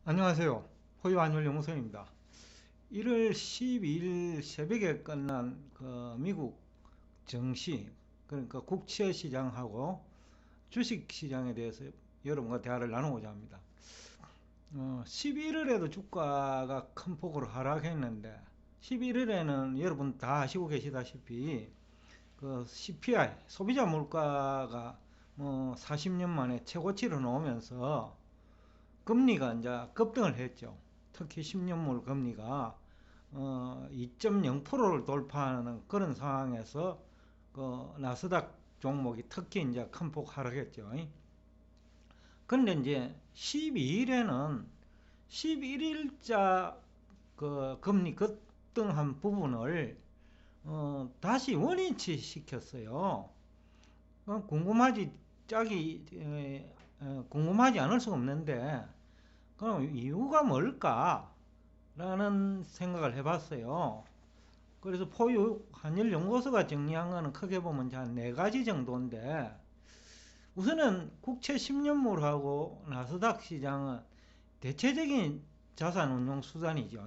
안녕하세요. 호유환율연구소입니다. 1월 12일 새벽에 끝난 미국 증시, 그러니까 국채 시장하고 주식 시장에 대해서 여러분과 대화를 나누고자 합니다. 11월에도 주가가 큰 폭으로 하락했는데 11월에는 여러분 다 아시고 계시다시피 CPI, 소비자 물가가 40년 만에 최고치를 놓으면서 금리가 이제 급등을 했죠. 특히 10년물 금리가 2.0%를 돌파하는 그런 상황에서 나스닥 종목이 특히 이제 큰 폭 하락했죠. 그런데 이제 12일에는 11일자 금리 급등한 부분을 다시 원위치 시켰어요. 궁금하지 궁금하지 않을 수가 없는데 그럼 이유가 뭘까? 라는 생각을 해봤어요. 그래서 포유 한일연구소가 정리한 거는 크게 보면 한 네 가지 정도인데, 우선은 국채 10년물하고 나스닥 시장은 대체적인 자산 운용 수단이죠.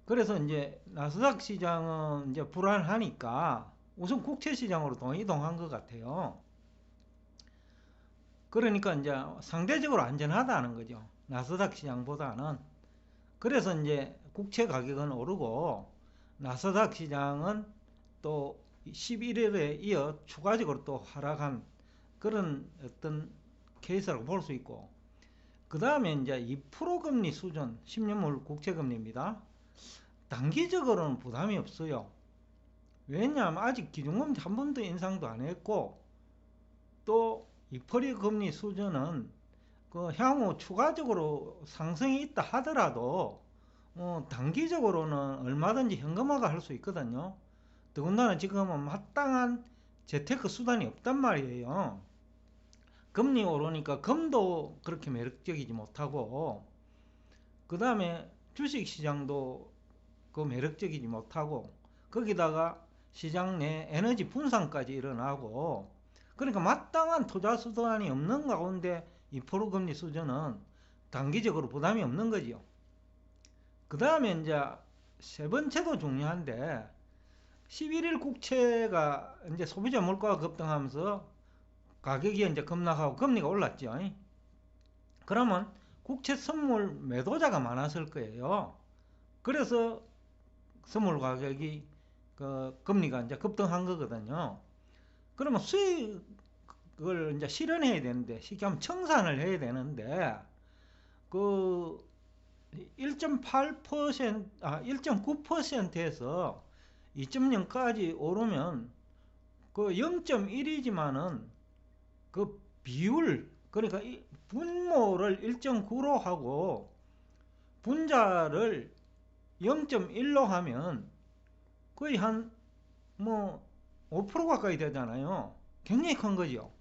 그래서 이제 나스닥 시장은 이제 불안하니까 우선 국채 시장으로 이동한 것 같아요. 그러니까 이제 상대적으로 안전하다는 거죠. 나스닥 시장보다는. 그래서 이제 국채 가격은 오르고 나스닥 시장은 또 11일에 이어 추가적으로 또 하락한 그런 어떤 케이스라고 볼 수 있고, 그 다음에 이제 2% 금리 수준 10년물 국채 금리입니다. 단기적으로는 부담이 없어요. 왜냐하면 아직 기준금리 한 번도 인상도 안 했고, 또 2% 금리 수준은 향후 추가적으로 상승이 있다 하더라도 단기적으로는 얼마든지 현금화가 할 수 있거든요. 더군다나 지금은 마땅한 재테크 수단이 없단 말이에요. 금리 오르니까 금도 그렇게 매력적이지 못하고, 그 다음에 주식시장도 매력적이지 못하고, 거기다가 시장 내 에너지 분산까지 일어나고, 그러니까 마땅한 투자 수단이 없는 가운데 2% 금리 수준은 단기적으로 부담이 없는 거지요. 그 다음에 이제 세 번째도 중요한데, 11일 국채가 이제 소비자 물가가 급등하면서 가격이 이제 급락하고 금리가 올랐죠. 그러면 국채 선물 매도자가 많았을 거예요. 그래서 선물 가격이 금리가 이제 급등한 거거든요. 그러면 수익을 이제 실현해야 되는데, 쉽게 하면 청산을 해야 되는데, 그 1.8%, 1.9%에서 2.0까지 오르면 0.1이지만은 그 비율, 그러니까 분모를 1.9로 하고 분자를 0.1로 하면 거의 한 5% 가까이 되잖아요. 굉장히 큰 거죠.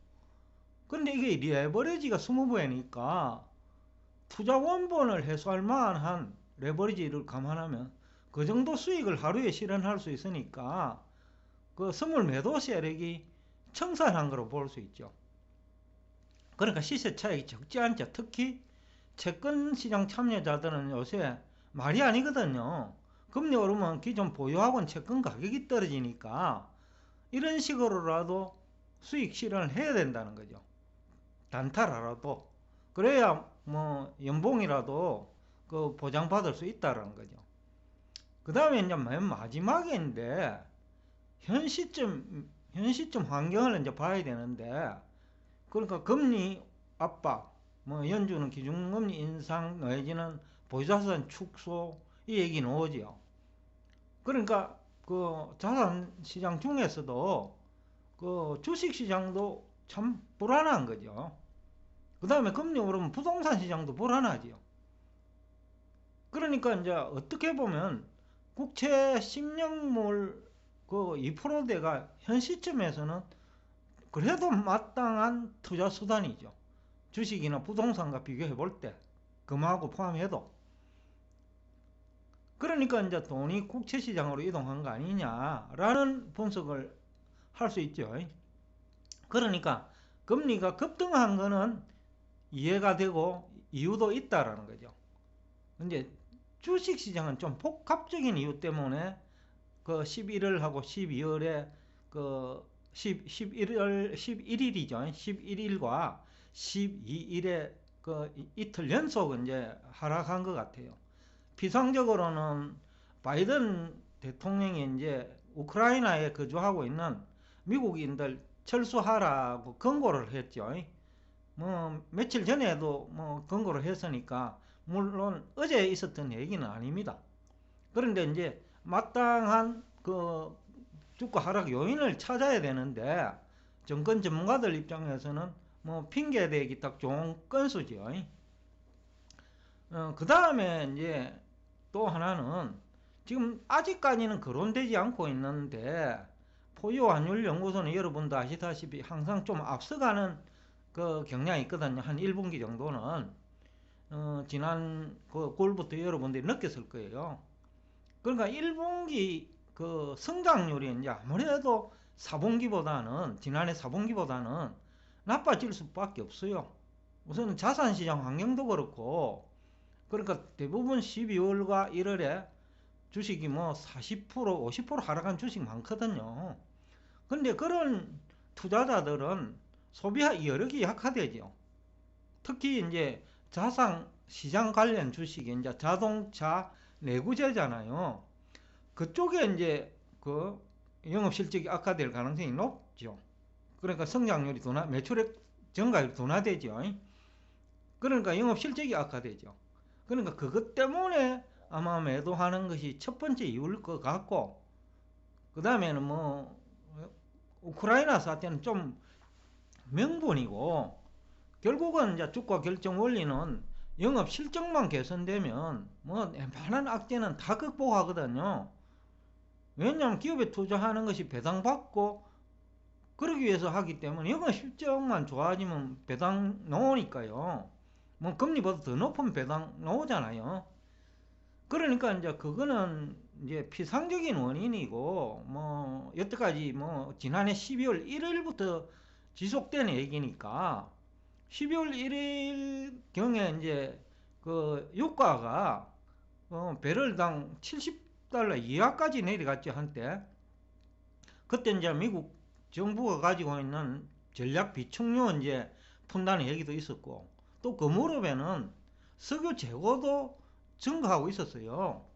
그런데 이게 레버리지가 20배니까 투자 원본을 해소할 만한 레버리지를 감안하면 그 정도 수익을 하루에 실현할 수 있으니까 선물 매도 세력이 청산한 거로 볼 수 있죠. 그러니까 시세 차익이 적지 않죠. 특히 채권 시장 참여자들은 요새 말이 아니거든요. 금리 오르면 기존 보유하고는 채권 가격이 떨어지니까 이런 식으로라도 수익 실현을 해야 된다는 거죠. 단타라도. 그래야 연봉이라도 보장받을 수 있다는 거죠. 그 다음에 이제 맨 마지막인데, 현 시점 환경을 이제 봐야 되는데, 그러니까 금리 압박, 연준은 기준금리 인상 내지는 보유자산 축소, 이 얘기 나오죠. 그러니까 자산시장 중에서도 주식시장도 참 불안한 거죠. 그 다음에 금리 오르면 부동산 시장도 불안하지요. 그러니까 이제 어떻게 보면 국채 10년물 2%대가 현 시점에서는 그래도 마땅한 투자 수단이죠. 주식이나 부동산과 비교해 볼 때, 금하고 포함해도. 그러니까 이제 돈이 국채 시장으로 이동한 거 아니냐라는 분석을 할 수 있죠. 그러니까 금리가 급등한 거는 이해가 되고 이유도 있다라는 거죠. 이제 주식시장은 좀 복합적인 이유 때문에 그 11월하고 12월에 그 11일이죠. 11일과 12일에 그 이틀 연속 이제 하락한 것 같아요. 피상적으로는 바이든 대통령이 이제 우크라이나에 거주하고 있는 미국인들 철수하라고 권고를 했죠. 뭐 며칠 전에도 뭐 권고를 했으니까 물론 어제 있었던 얘기는 아닙니다. 그런데 이제 마땅한 그 주가 하락 요인을 찾아야 되는데 정권 전문가들 입장에서는 뭐 핑계대기 딱 좋은 건수죠. 그 다음에 이제 또 하나는 지금 아직까지는 거론되지 않고 있는데 포유환율연구소는 여러분도 아시다시피 항상 좀 앞서가는 그 경향이 있거든요. 한 1분기 정도는 지난 그 9월부터 여러분들이 느꼈을 거예요. 그러니까 1분기 그 성장률이 이제 아무래도 4분기보다는 지난해 4분기보다는 나빠질 수밖에 없어요. 우선 자산시장 환경도 그렇고 그러니까 대부분 12월과 1월에 주식이 뭐 40%, 50% 하락한 주식 많거든요. 근데 그런 투자자들은 소비 여력이 약화되죠. 특히 이제 자산 시장 관련 주식이 이제 자동차, 내구재잖아요. 그쪽에 이제 그 영업 실적이 악화될 가능성이 높죠. 그러니까 성장률이 매출액 증가율이 둔화되죠. 그러니까 영업 실적이 악화되죠. 그러니까 그것 때문에 아마 매도하는 것이 첫 번째 이유일 것 같고, 그 다음에는 뭐 우크라이나 사태는 좀 명분이고, 결국은 이제 주가 결정 원리는 영업 실적만 개선되면 뭐 웬만한 악재는 다 극복하거든요. 왜냐하면 기업에 투자하는 것이 배당받고 그러기 위해서 하기 때문에 영업 실적만 좋아지면 배당 나오니까요. 뭐 금리보다 더 높은 배당 나오잖아요. 그러니까 이제 그거는 이제 피상적인 원인이고 뭐 여태까지 뭐 지난해 12월 1일부터 지속된 얘기니까 12월 1일 경에 이제 그 유가가 배럴당 70달러 이하까지 내려갔죠 한때. 그때 이제 미국 정부가 가지고 있는 전략 비축유 이제 푼다는 얘기도 있었고 또 그 무렵에는 석유 재고도 증가하고 있었어요.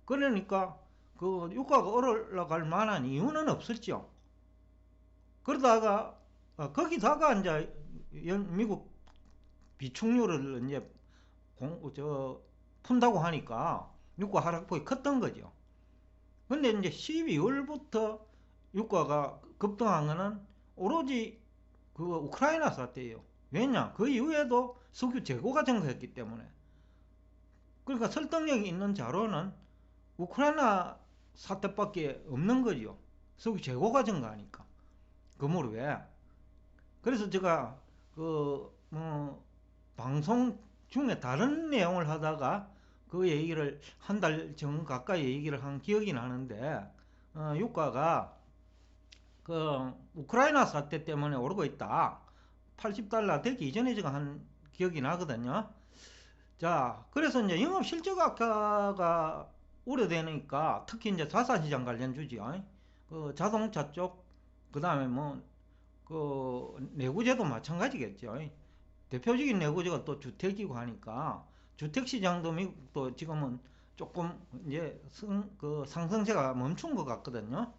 그러니까 그 유가가 올라갈 만한 이유는 없었죠. 그러다가 거기다가 이제 미국 비축유를 이제 푼다고 하니까 유가 하락폭이 컸던 거죠. 근데 이제 12월부터 유가가 급등한 거는 오로지 그 우크라이나 사태예요. 왜냐? 그 이후에도 석유 재고가 증가했기 때문에. 그러니까 설득력이 있는 자료는 우크라이나 사태밖에 없는 거죠. 석유 재고가 증가하니까. 그 무렵에. 그래서 제가 방송 중에 다른 내용을 하다가 그 얘기를 한 달 전 가까이 얘기를 한 기억이 나는데 유가가 그 우크라이나 사태 때문에 오르고 있다. 80달러 되기 이전에 제가 한 기억이 나거든요. 자, 그래서 이제 영업 실적 악화가 우려되니까 특히 이제 자산시장 관련 주죠. 그 자동차 쪽, 그 다음에 뭐 그 내구재도 마찬가지겠죠. 대표적인 내구재가 또 주택이고 하니까 주택시장도 미국도 지금은 조금 이제 그 상승세가 멈춘 것 같거든요.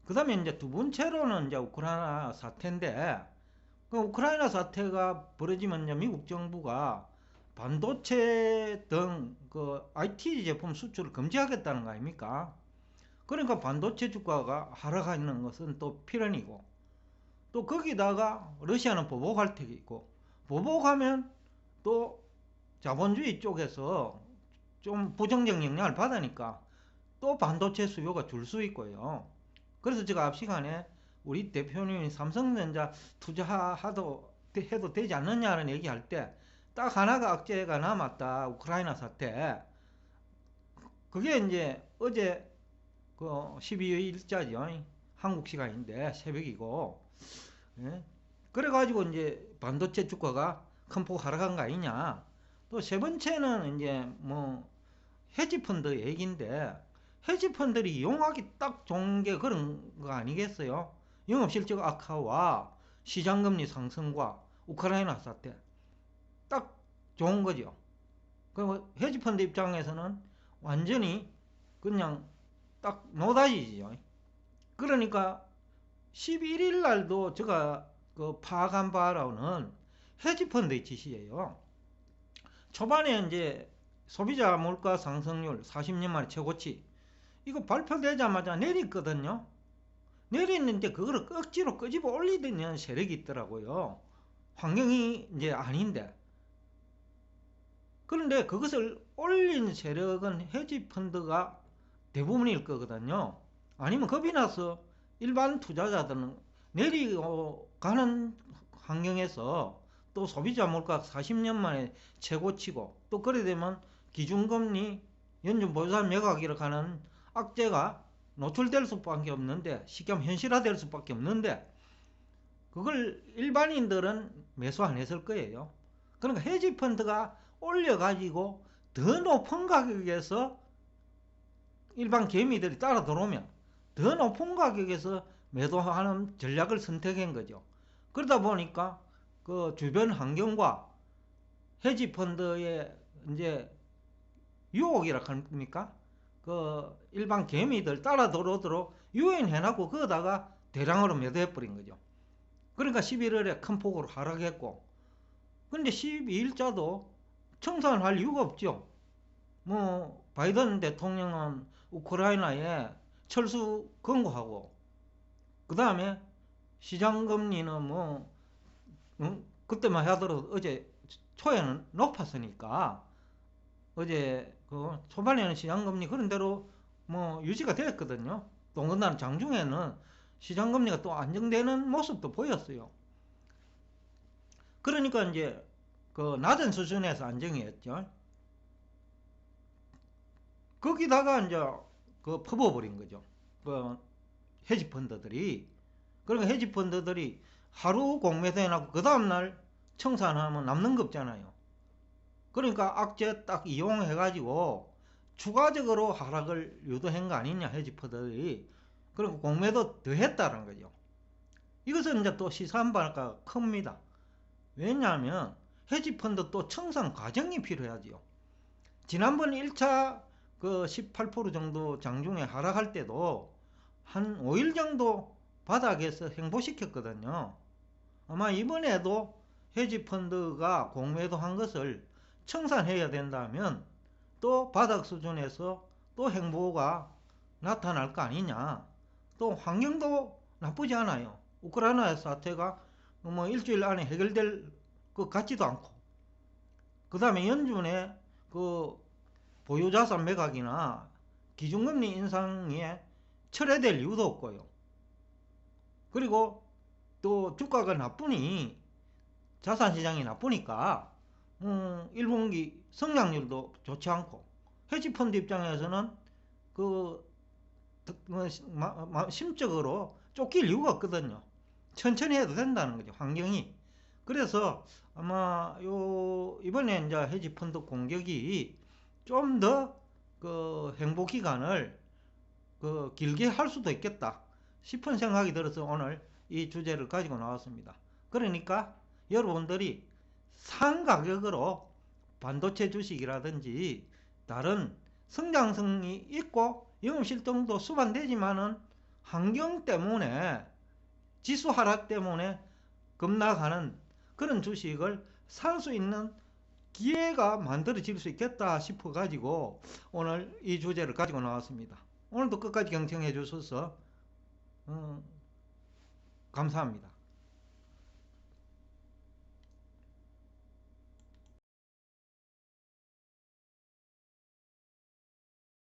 그 다음에 이제 두 번째로는 이제 우크라이나 사태인데 그 우크라이나 사태가 벌어지면 이제 미국 정부가 반도체 등 그 IT 제품 수출을 금지하겠다는 거 아닙니까? 그러니까 반도체 주가가 하락하는 것은 또 필연이고 또 거기다가 러시아는 보복할 테고 보복하면 또 자본주의 쪽에서 좀 부정적 영향을 받으니까 또 반도체 수요가 줄 수 있고요. 그래서 제가 앞 시간에 우리 대표님이 삼성전자 해도 되지 않느냐는 얘기할 때 딱 하나가 악재가 남았다. 우크라이나 사태. 그게 이제 어제 그 12일자죠. 한국 시간인데 새벽이고. 예? 그래가지고 이제 반도체 주가가 큰 폭 하락한 거 아니냐. 또 세 번째는 이제 뭐 헤지펀드 얘기인데, 헤지펀드들이 이용하기 딱 좋은 게 그런 거 아니겠어요? 영업실적 악화와 시장금리 상승과 우크라이나 사태, 딱 좋은 거죠. 그 헤지펀드 입장에서는 완전히 그냥 딱 노다지죠. 그러니까 11일 날도 제가 그 파악한 바로는 헤지펀드의 짓이에요. 초반에 이제 소비자 물가 상승률 40년 만에 최고치, 이거 발표되자마자 내렸거든요. 내렸는데 그거를 억지로 끄집어 올리는 세력이 있더라고요. 환경이 이제 아닌데. 그런데 그것을 올린 세력은 헤지펀드가 대부분일 거거든요. 아니면 겁이 나서 일반 투자자들은 내리고 가는 환경에서 또 소비자 물가 40년 만에 최고치고, 또 그래 되면 기준금리 연준 보유자 매각이라 하는 악재가 노출될 수밖에 없는데, 쉽게 하면 현실화될 수밖에 없는데, 그걸 일반인들은 매수 안 했을 거예요. 그러니까 헤지펀드가 올려가지고 더 높은 가격에서 일반 개미들이 따라 들어오면 더 높은 가격에서 매도하는 전략을 선택한 거죠. 그러다 보니까 그 주변 환경과 헤지펀드의 이제 유혹이라 합니까? 그 일반 개미들 따라 들어오도록 유인해놨고, 거기다가 대량으로 매도해버린 거죠. 그러니까 11월에 큰 폭으로 하락했고, 근데 12일자도 청산할 이유가 없죠. 뭐 바이든 대통령은 우크라이나에 철수 권고하고, 그 다음에 시장금리는 뭐 그때만 하더라도 어제 초에는 높았으니까, 어제 그 초반에는 시장금리 그런 대로 뭐 유지가 되었거든요. 더군다나 장중에는 시장금리가 또 안정되는 모습도 보였어요. 그러니까 이제 그 낮은 수준에서 안정이었죠. 거기다가 이제 그 퍼버버린 거죠. 그 헤지펀드들이. 그러니까 헤지펀드들이 하루 공매도 해놓고 그 다음날 청산하면 남는 거 없잖아요. 그러니까 악재 딱 이용해가지고 추가적으로 하락을 유도한 거 아니냐, 헤지펀드들이. 그리고 공매도 더 했다는 거죠. 이것은 이제 또 시사한 바가 큽니다. 왜냐하면 헤지펀드 또 청산 과정이 필요하지요. 지난번 1차 그 18% 정도 장중에 하락할 때도 한 5일 정도 바닥에서 횡보시켰거든요. 아마 이번에도 헤지펀드가 공매도 한 것을 청산해야 된다면 또 바닥 수준에서 또 행보가 나타날 거 아니냐. 또 환경도 나쁘지 않아요. 우크라이나 사태가 뭐 일주일 안에 해결될 것 같지도 않고, 그 다음에 연준의 그 보유자산 매각이나 기준금리 인상에 철회될 이유도 없고요. 그리고 또 주가가 나쁘니, 자산시장이 나쁘니까 1분기 성장률도 좋지 않고, 헤지펀드 입장에서는 그 심적으로 쫓길 이유가 없거든요. 천천히 해도 된다는 거죠, 환경이. 그래서 아마 이번에 이제 헤지펀드 공격이 좀 더 그 행보 기간을 그 길게 할 수도 있겠다 싶은 생각이 들어서 오늘 이 주제를 가지고 나왔습니다. 그러니까 여러분들이 상가격으로 반도체 주식이라든지 다른 성장성이 있고 영업실적도 수반되지만은 환경 때문에, 지수 하락 때문에 급락하는 그런 주식을 살 수 있는 기회가 만들어질 수 있겠다 싶어 가지고 오늘 이 주제를 가지고 나왔습니다. 오늘도 끝까지 경청해 주셔서 감사합니다.